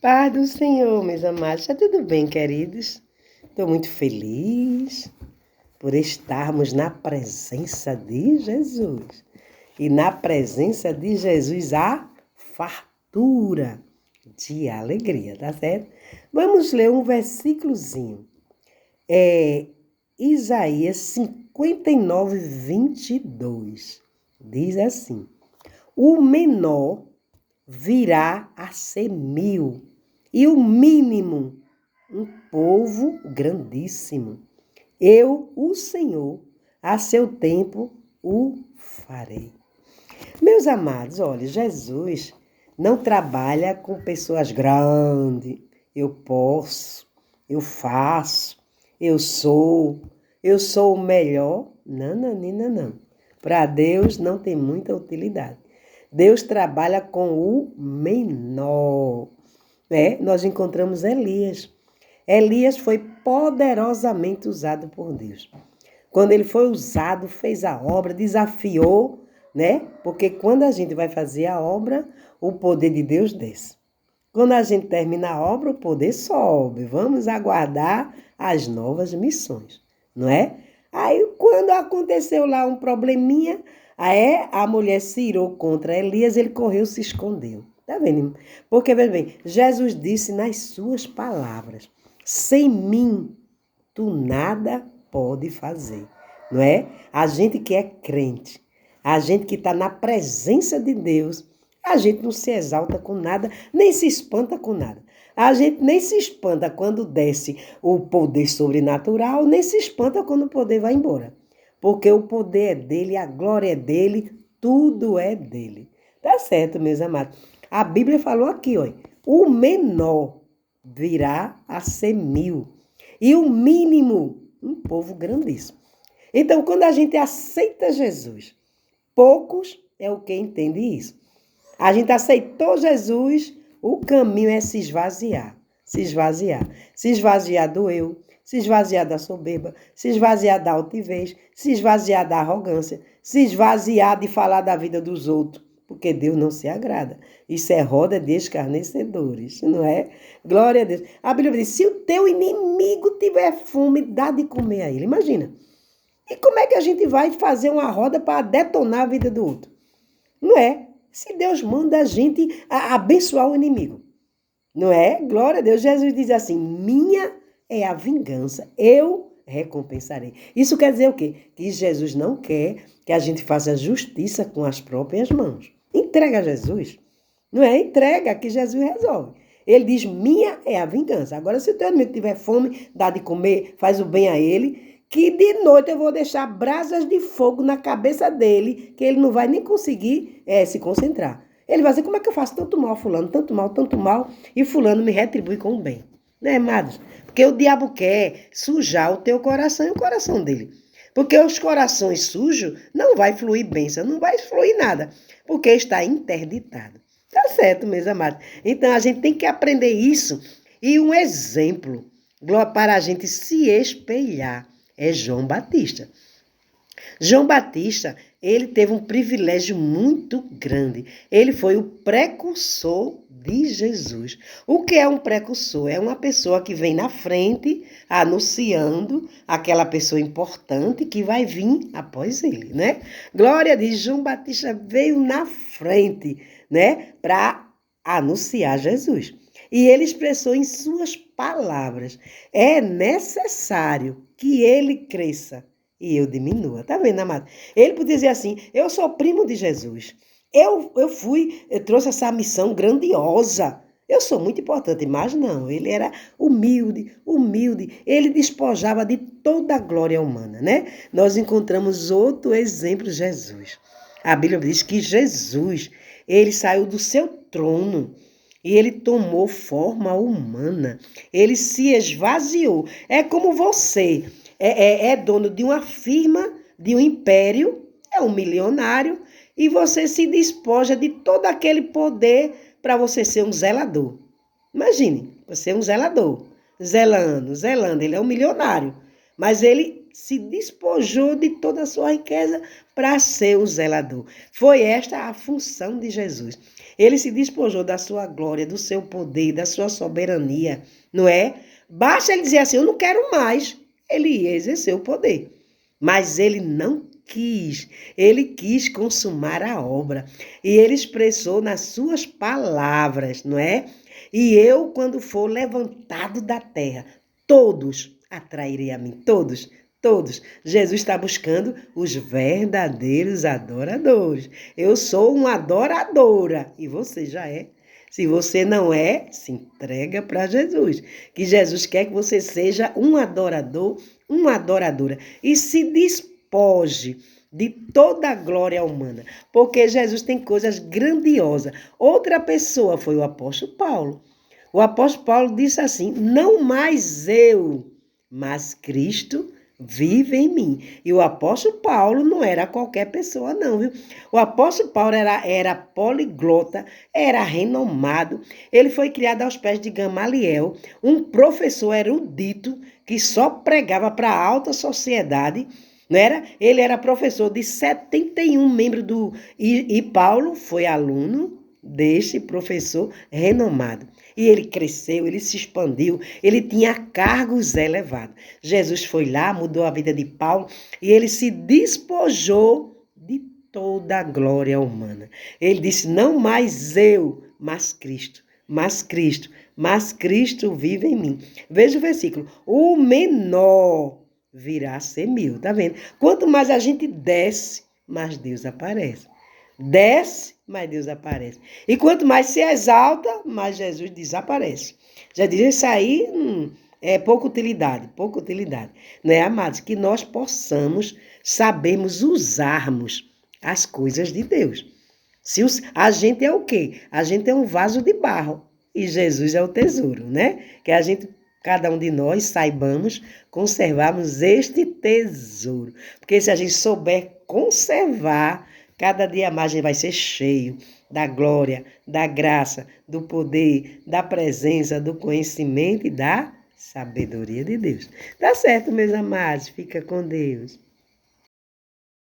Paz do Senhor, meus amados. Está tudo bem, queridos? Estou muito feliz por estarmos na presença de Jesus. E na presença de Jesus há fartura de alegria, tá certo? Vamos ler um versículozinho. Isaías 59, 22. Diz assim: o menor virá a ser 1000, e o mínimo um povo grandíssimo. Eu, o Senhor, a seu tempo o farei. Meus amados, olha, Jesus não trabalha com pessoas grandes. Eu posso, eu faço, eu sou o melhor. Não, não, não, não. Para Deus não tem muita utilidade. Deus trabalha com o menor. Nós encontramos Elias. Elias foi poderosamente usado por Deus. Quando ele foi usado, fez a obra, desafiou, né? Porque quando a gente vai fazer a obra, o poder de Deus desce. Quando a gente termina a obra, o poder sobe. Vamos aguardar as novas missões, não é? Aí, quando aconteceu lá um probleminha, a mulher se irou contra Elias, ele correu, se escondeu. Tá vendo? Porque, veja bem, Jesus disse nas suas palavras: sem mim, tu nada pode fazer, não é? A gente que é crente, a gente que está na presença de Deus, a gente não se exalta com nada, nem se espanta com nada. A gente nem se espanta quando desce o poder sobrenatural, nem se espanta quando o poder vai embora. Porque o poder é dele, a glória é dele, tudo é dele. Tá certo, meus amados? A Bíblia falou aqui, ó, o menor virá a ser 1000. E o mínimo, um povo grandíssimo. Então, quando a gente aceita Jesus, poucos é o que entende isso. A gente aceitou Jesus, o caminho é se esvaziar. Se esvaziar. Se esvaziar do eu, se esvaziar da soberba, se esvaziar da altivez, se esvaziar da arrogância, se esvaziar de falar da vida dos outros. Porque Deus não se agrada. Isso é roda de escarnecedores, não é? Glória a Deus. A Bíblia diz, se o teu inimigo tiver fome, dá de comer a ele. Imagina. E como é que a gente vai fazer uma roda para detonar a vida do outro? Não é? Se Deus manda a gente abençoar o inimigo. Não é? Glória a Deus. Jesus diz assim, minha é a vingança, eu recompensarei. Isso quer dizer o quê? Que Jesus não quer que a gente faça justiça com as próprias mãos. Entrega a Jesus. Não é? Entrega que Jesus resolve. Ele diz, minha é a vingança. Agora, se o teu inimigo tiver fome, dá de comer, faz o bem a ele, que de noite eu vou deixar brasas de fogo na cabeça dele, que ele não vai nem conseguir se concentrar. Ele vai dizer, como é que eu faço tanto mal a fulano, tanto mal, e fulano me retribui com o bem. Né, amados? Porque o diabo quer sujar o teu coração e o coração dele. Porque os corações sujos não vai fluir bênção, não vai fluir nada, porque está interditado. Tá certo, meus amados. Então, a gente tem que aprender isso. E um exemplo para a gente se espelhar é João Batista. João Batista, ele teve um privilégio muito grande. Ele foi o precursor de Jesus. O que é um precursor? É uma pessoa que vem na frente anunciando aquela pessoa importante que vai vir após ele, né? Glória a Deus, João Batista veio na frente, né, para anunciar Jesus. E ele expressou em suas palavras: é necessário que ele cresça e eu diminua. Tá vendo, amado? Ele podia dizer assim, eu sou primo de Jesus. Eu trouxe essa missão grandiosa. Eu sou muito importante, mas não, ele era humilde. Ele despojava de toda a glória humana, né? Nós encontramos outro exemplo, Jesus. A Bíblia diz que Jesus, ele saiu do seu trono e ele tomou forma humana. Ele se esvaziou. É como você é dono de uma firma, de um império, é um milionário, e você se despoja de todo aquele poder para você ser um zelador. Imagine, você é um zelador, zelando, ele é um milionário, mas ele se despojou de toda a sua riqueza para ser um zelador. Foi esta a função de Jesus. Ele se despojou da sua glória, do seu poder, da sua soberania, não é? Basta ele dizer assim, eu não quero mais. Ele ia exercer o poder. Mas ele não quis. Ele quis consumar a obra. E ele expressou nas suas palavras, não é? E eu, quando for levantado da terra, todos atrairei a mim. Todos. Todos. Jesus está buscando os verdadeiros adoradores. Eu sou uma adoradora. E você já é. Se você não é, se entrega para Jesus. Que Jesus quer que você seja um adorador, uma adoradora. E se despoje de toda a glória humana. Porque Jesus tem coisas grandiosas. Outra pessoa foi o apóstolo Paulo. O apóstolo Paulo disse assim, não mais eu, mas Cristo vive em mim. E o apóstolo Paulo não era qualquer pessoa não, viu? O apóstolo Paulo era poliglota, era renomado. Ele foi criado aos pés de Gamaliel, um professor erudito que só pregava para a alta sociedade, não era? Ele era professor de 71 membros do... E Paulo foi aluno deste professor renomado. E ele cresceu, ele se expandiu, ele tinha cargos elevados. Jesus foi lá, mudou a vida de Paulo e ele se despojou de toda a glória humana. Ele disse, não mais eu, mas Cristo, mas Cristo, mas Cristo vive em mim. Veja o versículo, o menor virá a ser mil, tá vendo? Quanto mais a gente desce, mais Deus aparece. Desce, mas Deus aparece. E quanto mais se exalta, mais Jesus desaparece. Já diz isso aí, é pouca utilidade, pouca utilidade. Não é, amados? Que nós possamos sabermos usarmos as coisas de Deus. A gente é o quê? A gente é um vaso de barro e Jesus é o tesouro, né? Que a gente, cada um de nós, saibamos conservarmos este tesouro. Porque se a gente souber conservar, cada dia mais a gente vai ser cheio da glória, da graça, do poder, da presença, do conhecimento e da sabedoria de Deus. Tá certo, meus amados? Fica com Deus.